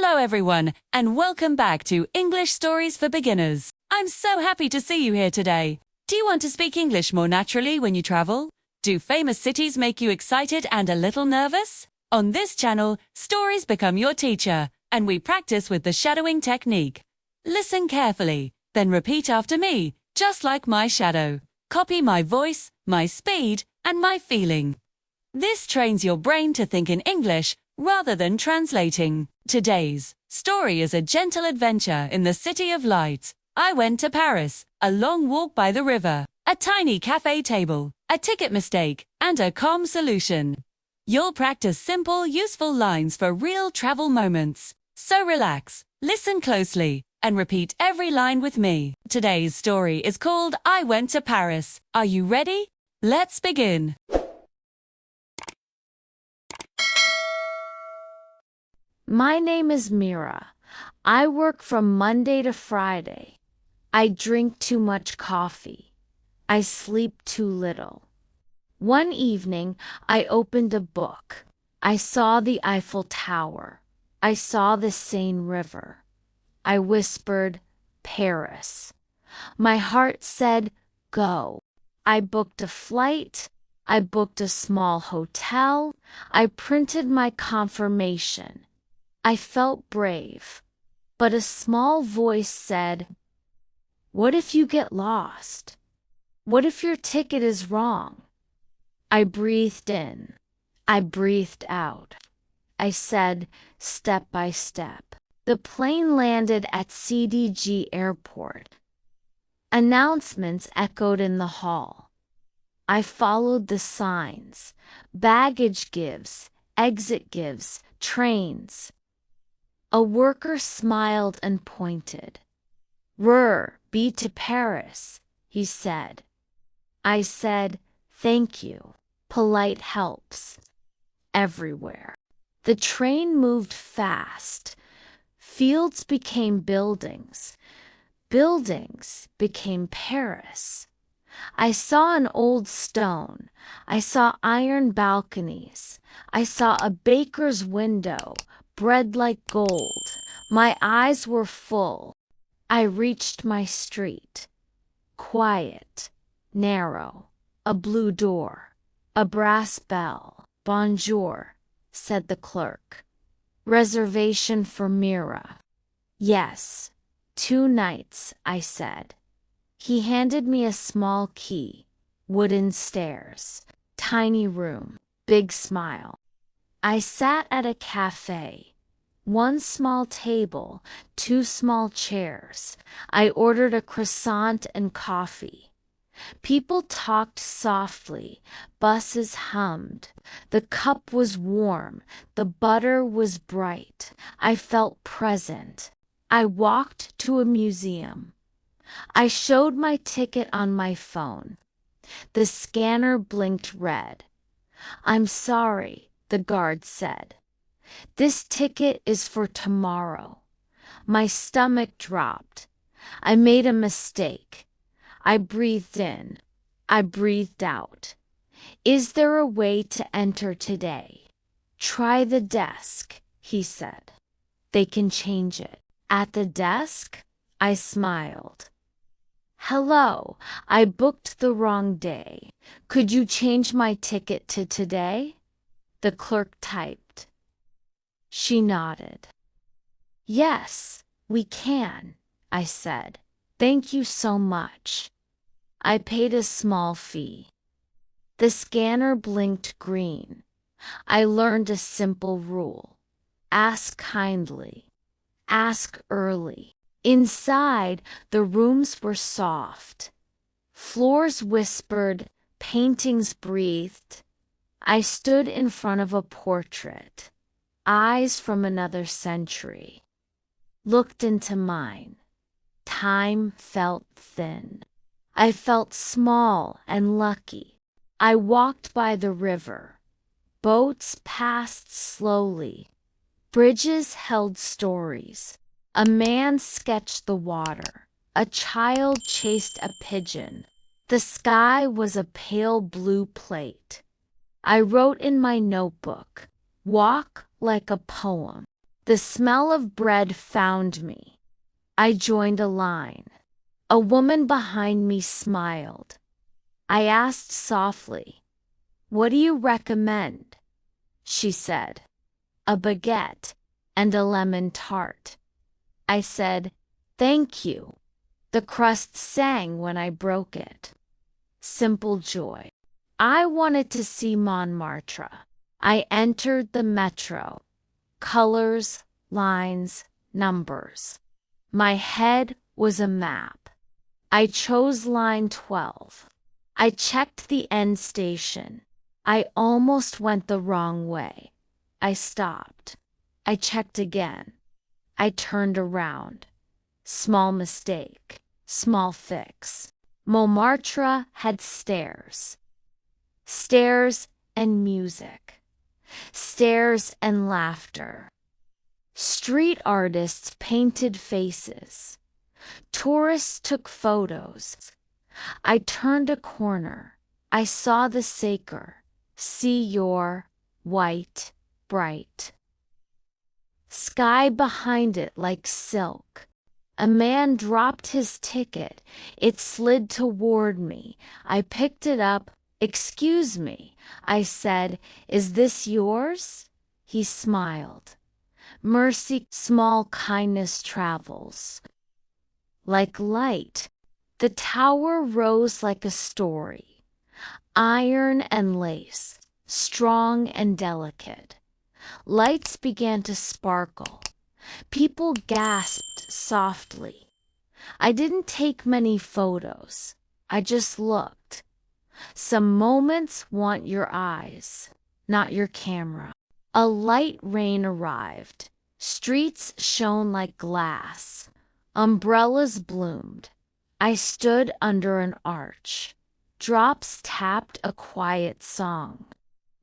Hello everyone, and welcome back to English Stories for Beginners. I'm so happy to see you here today. Do you want to speak English more naturally when you travel? Do famous cities make you excited and a little nervous? On this channel, stories become your teacher, and we practice with the shadowing technique. Listen carefully, then repeat after me, just like my shadow. Copy my voice, my speed, and my feeling. This trains your brain to think in English rather than translating. Today's story is a gentle adventure in the City of Lights. I went to Paris, a long walk by the river, a tiny cafe table, a ticket mistake, and a calm solution. You'll practice simple, useful lines for real travel moments. So relax, listen closely, and repeat every line with me. Today's story is called I Went to Paris. Are you ready? Let's begin. My name is Mira. I work from Monday to Friday. I drink too much coffee. I sleep too little. One evening, I opened a book. I saw the Eiffel Tower. I saw the Seine River. I whispered, Paris. My heart said, go. I booked a flight. I booked a small hotel. I printed my confirmation. I felt brave, but a small voice said, what if you get lost? What if your ticket is wrong? I breathed in. I breathed out. I said, step by step. The plane landed at CDG Airport. Announcements echoed in the hall. I followed the signs. Baggage gives, exit gives, trains. A worker smiled and pointed. Be to Paris, he said. I said, thank you. Polite helps. Everywhere. The train moved fast. Fields became buildings. Buildings became Paris. I saw an old stone. I saw iron balconies. I saw a baker's window. Bread like gold. My eyes were full. I reached my street. Quiet, narrow, a blue door, a brass bell. Bonjour, said the clerk. Reservation for Mira. Yes, 2 nights, I said. He handed me a small key. Wooden stairs, tiny room, big smile. I sat at a cafe. 1 small table, 2 small chairs. I ordered a croissant and coffee. People talked softly. Buses hummed. The cup was warm. The butter was bright. I felt present. I walked to a museum. I showed my ticket on my phone. The scanner blinked red. I'm sorry, the guard said. This ticket is for tomorrow. My stomach dropped. I made a mistake. I breathed in. I breathed out. Is there a way to enter today? Try the desk, he said. They can change it. At the desk, I smiled. Hello, I booked the wrong day. Could you change my ticket to today? The clerk typed. She nodded. Yes, we can, I said. Thank you so much. I paid a small fee. The scanner blinked green. I learned a simple rule. Ask kindly. Ask early. Inside, the rooms were soft. Floors whispered, paintings breathed. I stood in front of a portrait. Eyes from another century. Looked into mine. Time felt thin. I felt small and lucky. I walked by the river. Boats passed slowly. Bridges held stories. A man sketched the water. A child chased a pigeon. The sky was a pale blue plate. I wrote in my notebook, walk like a poem. The smell of bread found me. I joined a line. A woman behind me smiled. I asked softly, "What do you recommend?" She said, "A baguette and a lemon tart." I said, "Thank you." The crust sang when I broke it. Simple joy. I wanted to see Montmartre. I entered the metro. Colors, lines, numbers. My head was a map. I chose line 12. I checked the end station. I almost went the wrong way. I stopped. I checked again. I turned around. Small mistake. Small fix. Montmartre had stairs. Stairs and music. Stairs and laughter. Street artists painted faces. Tourists took photos. I turned a corner. I saw the Saker. See your white, bright. Sky behind it like silk. A man dropped his ticket. It slid toward me. I picked it up. "Excuse me," I said, "is this yours?" He smiled. Mercy, small kindness travels. Like light, the tower rose like a story. Iron and lace, strong and delicate. Lights began to sparkle. People gasped softly. I didn't take many photos. I just looked. Some moments want your eyes, not your camera. A light rain arrived. Streets shone like glass. Umbrellas bloomed. I stood under an arch. Drops tapped a quiet song.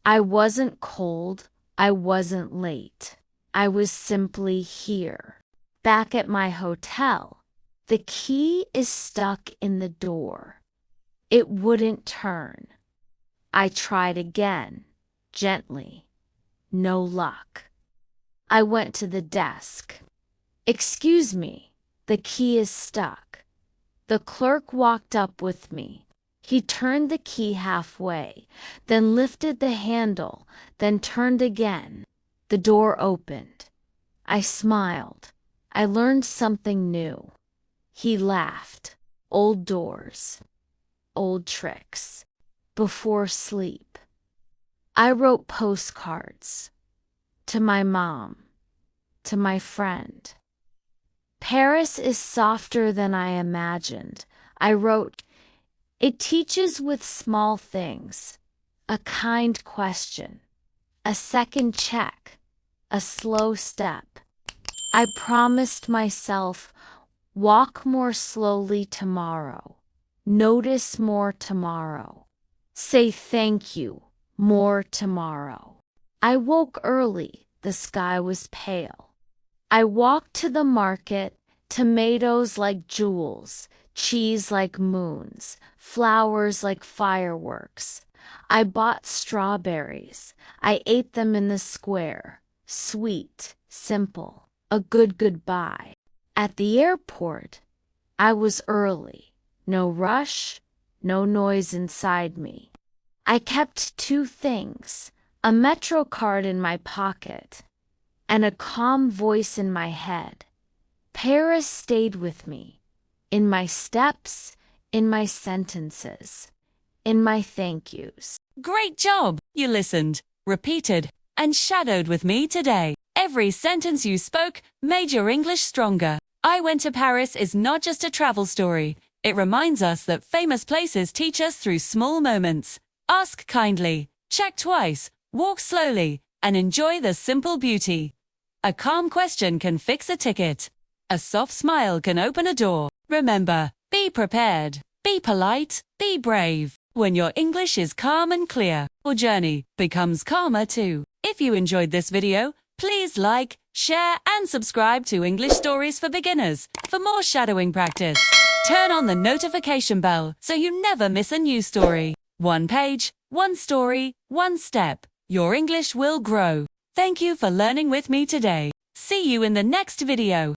I wasn't cold. I wasn't late. I was simply here. Back at my hotel. The key is stuck in the door. It wouldn't turn. I tried again, gently. No luck. I went to the desk. "Excuse me, the key is stuck." The clerk walked up with me. He turned the key halfway, then lifted the handle, then turned again. The door opened. I smiled. I learned something new. He laughed. Old doors. Old tricks. Before sleep. I wrote postcards. To my mom. To my friend. Paris is softer than I imagined. I wrote, "It teaches with small things. A kind question. A second check. A slow step. I promised myself, walk more slowly tomorrow. Notice more tomorrow. Say thank you more tomorrow." I woke early. The sky was pale. I walked to the market. Tomatoes like jewels, cheese like moons, flowers like fireworks. I bought strawberries. I ate them in the square. Sweet, simple, a good goodbye. At the airport, I was early. No rush, no noise inside me. I kept two things, a metro card in my pocket and a calm voice in my head. Paris stayed with me, in my steps, in my sentences, in my thank yous. Great job! You listened, repeated, and shadowed with me today. Every sentence you spoke made your English stronger. I Went to Paris is not just a travel story. It reminds us that famous places teach us through small moments. Ask kindly, check twice, walk slowly, and enjoy the simple beauty. A calm question can fix a ticket. A soft smile can open a door. Remember, be prepared, be polite, be brave. When your English is calm and clear, your journey becomes calmer too. If you enjoyed this video, please like, share, and subscribe to English Stories for Beginners for more shadowing practice. Turn on the notification bell so you never miss a new story. One page, one story, one step. Your English will grow. Thank you for learning with me today. See you in the next video.